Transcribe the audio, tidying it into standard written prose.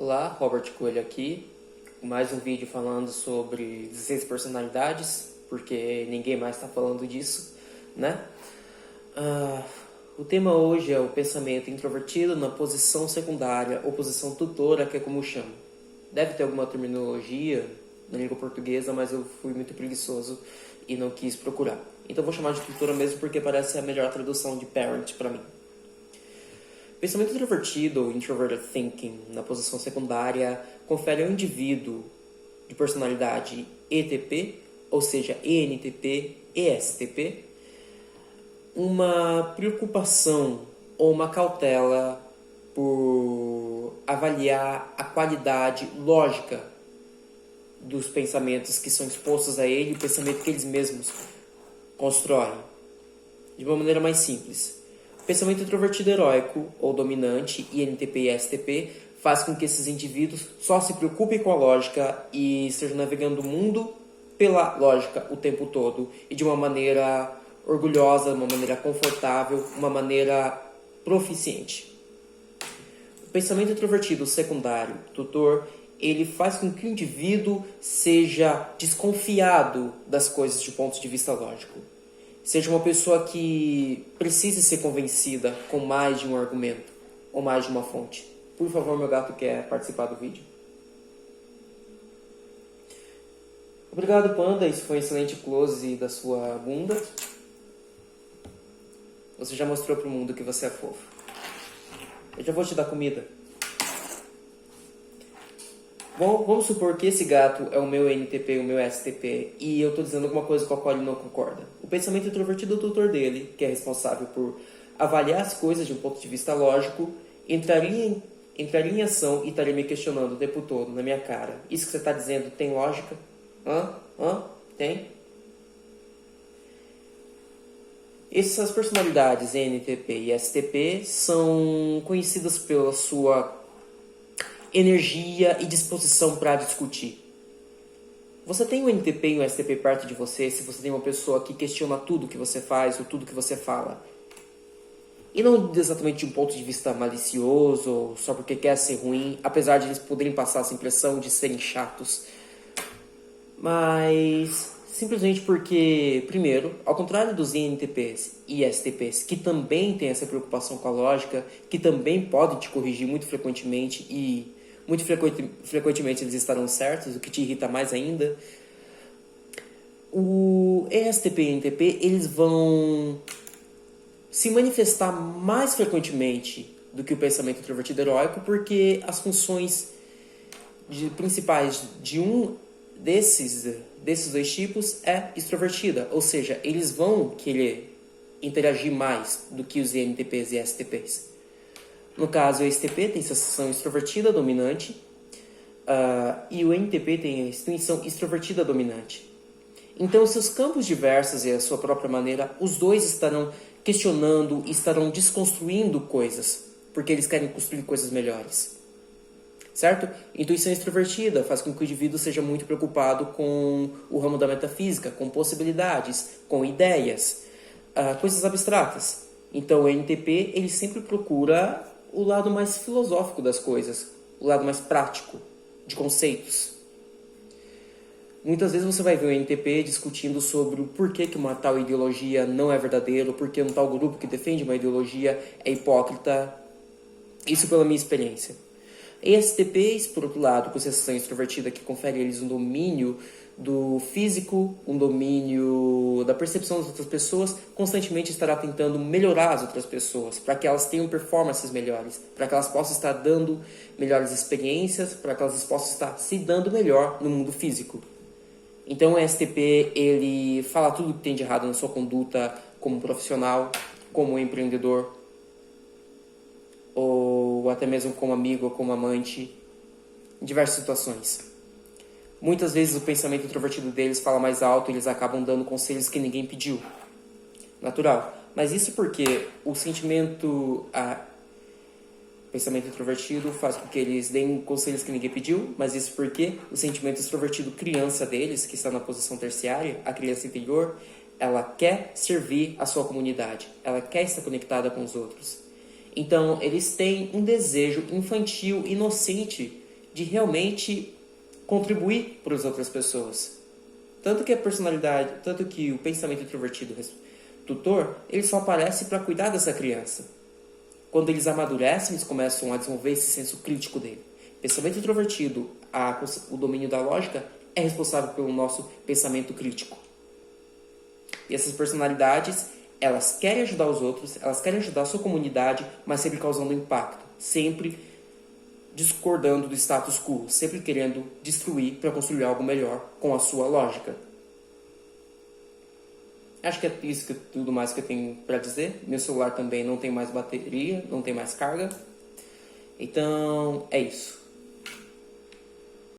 Olá, Robert Coelho aqui, mais um vídeo falando sobre 16 personalidades, porque ninguém mais está falando disso, né? O tema hoje é o pensamento introvertido na posição secundária ou posição tutora, que é como eu chamo. Deve ter alguma terminologia na língua portuguesa, mas eu fui muito preguiçoso e não quis procurar. Então vou chamar de tutora mesmo porque parece a melhor tradução de parent para mim. Pensamento introvertido ou introverted thinking na posição secundária confere ao indivíduo de personalidade ETP, ou seja, ENTP, ESTP, uma preocupação ou uma cautela por avaliar a qualidade lógica dos pensamentos que são expostos a ele, o pensamento que eles mesmos constroem, de uma maneira mais simples. O pensamento introvertido heróico ou dominante, INTP e STP, faz com que esses indivíduos só se preocupem com a lógica e estejam navegando o mundo pela lógica o tempo todo e de uma maneira orgulhosa, uma maneira confortável, uma maneira proficiente. O pensamento introvertido secundário, tutor, ele faz com que o indivíduo seja desconfiado das coisas de ponto de vista lógico. Seja uma pessoa que precise ser convencida com mais de um argumento ou mais de uma fonte. Por favor, meu gato quer participar do vídeo. Obrigado, Panda. Isso foi um excelente close da sua bunda. Você já mostrou para o mundo que você é fofo. Eu já vou te dar comida. Bom, vamos supor que esse gato é o meu NTP e o meu STP e eu estou dizendo alguma coisa com a qual ele não concorda. O pensamento introvertido do tutor dele, que é responsável por avaliar as coisas de um ponto de vista lógico, entraria em ação e estaria me questionando o tempo todo na minha cara. Isso que você está dizendo tem lógica? Tem? Essas personalidades NTP e STP são conhecidas pela sua energia e disposição para discutir. Você tem um NTP e um STP perto de você se você tem uma pessoa que questiona tudo que você faz ou tudo que você fala. E não exatamente de um ponto de vista malicioso ou só porque quer ser ruim, apesar de eles poderem passar essa impressão de serem chatos. Mas simplesmente porque, primeiro, ao contrário dos INTPs e STPs, que também têm essa preocupação com a lógica, que também podem te corrigir muito frequentemente e muito frequentemente eles estarão certos, o que te irrita mais ainda, o ESTP e INTP, eles vão se manifestar mais frequentemente do que o pensamento introvertido heróico, porque as funções principais de um desses dois tipos é extrovertida, ou seja, eles vão querer interagir mais do que os INTPs e STPs. No caso, o STP tem sensação extrovertida dominante e o NTP tem a extensão extrovertida dominante. Então, seus campos diversos e a sua própria maneira, os dois estarão questionando e estarão desconstruindo coisas, porque eles querem construir coisas melhores. Certo? Intuição extrovertida faz com que o indivíduo seja muito preocupado com o ramo da metafísica, com possibilidades, com ideias, coisas abstratas. Então, o NTP ele sempre procura o lado mais filosófico das coisas, o lado mais prático, de conceitos. Muitas vezes você vai ver o NTP discutindo sobre o porquê que uma tal ideologia não é verdadeira, ou porquê um tal grupo que defende uma ideologia é hipócrita. Isso pela minha experiência. ESTPs, por outro lado, com sensação extrovertida, que confere a eles um domínio do físico, um domínio da percepção das outras pessoas, constantemente estará tentando melhorar as outras pessoas, para que elas tenham performances melhores, para que elas possam estar dando melhores experiências, para que elas possam estar se dando melhor no mundo físico. Então o ESTP, ele fala tudo que tem de errado na sua conduta como profissional, como empreendedor, ou até mesmo como amigo ou como amante, em diversas situações. Muitas vezes o pensamento introvertido deles fala mais alto e eles acabam dando conselhos que ninguém pediu. Natural. Mas isso porque o pensamento introvertido faz com que eles deem conselhos que ninguém pediu, mas isso porque o sentimento extrovertido criança deles, que está na posição terciária, a criança interior, ela quer servir a sua comunidade, ela quer estar conectada com os outros. Então, eles têm um desejo infantil, inocente, de realmente contribuir para as outras pessoas. Tanto que o pensamento introvertido tutor, ele só aparece para cuidar dessa criança. Quando eles amadurecem, eles começam a desenvolver esse senso crítico dele. Pensamento introvertido, o domínio da lógica, é responsável pelo nosso pensamento crítico. E essas personalidades, elas querem ajudar os outros, elas querem ajudar a sua comunidade, mas sempre causando impacto, sempre discordando do status quo, sempre querendo destruir para construir algo melhor com a sua lógica. Acho que é isso tudo mais que eu tenho para dizer. Meu celular também não tem mais bateria, não tem mais carga. Então, é isso.